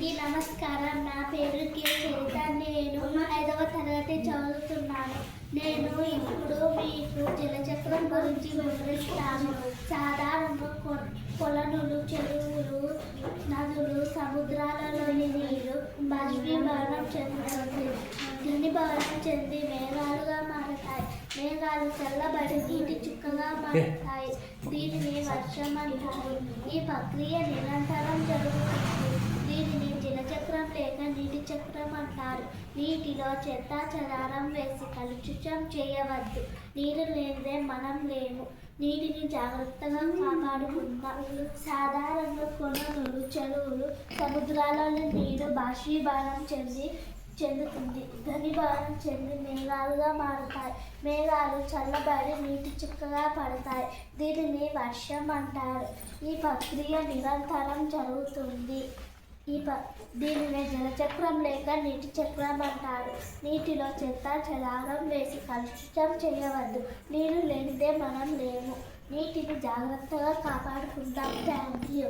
అందరికీ నమస్కారం. నా పేరు కే చరిత. నేను 5వ తరగతి చదువుతున్నాను. నేను ఇప్పుడు మీకు జలచక్రం గురించి వివరిస్తాను. సాధారణంగా కొలనులు, చెరువులు, నదులు, సముద్రాలలోని నీరు బాష్పీభవనం చెందుతుంది. ఘనీభవనం చెంది మేఘాలుగా మారతాయి. మేఘాలు చల్లబడి నీటి చుక్కగా మారతాయి. దీనిని వర్షం అంటారు. ఈ ప్రక్రియ నిరంతరం జరుగుతుంది. దీనిని జలచక్రం లేక నీటి చక్రం అంటారు. నీటిలో చెత్త చెదారం వేసి కలుషితం చేయవద్దు. నీరు లేనిదే మనం లేము. నీటిని జాగ్రత్తగా కాపాడుకుందాం. సాధారణంగా కొలనులు, చెరువులు, సముద్రాలలో నీరు బాష్పీభవనం చెందుతుంది. ఘనీభవనం చెంది మేఘాలుగా మారుతాయి. మేఘాలు చల్లబడి నీటి చుక్కగా పడతాయి. దీనిని వర్షం అంటారు. ఈ ప్రక్రియ నిరంతరం జరుగుతుంది. దీనిని జలచక్రం లేక నీటి చక్రం అంటారు. నీటిలో చెత్త చెదారం వేసి కలుషితం చేయవద్దు. నీరు లేనిదే మనం లేము. నీటిని జాగ్రత్తగా కాపాడుకుందాం. Thank you.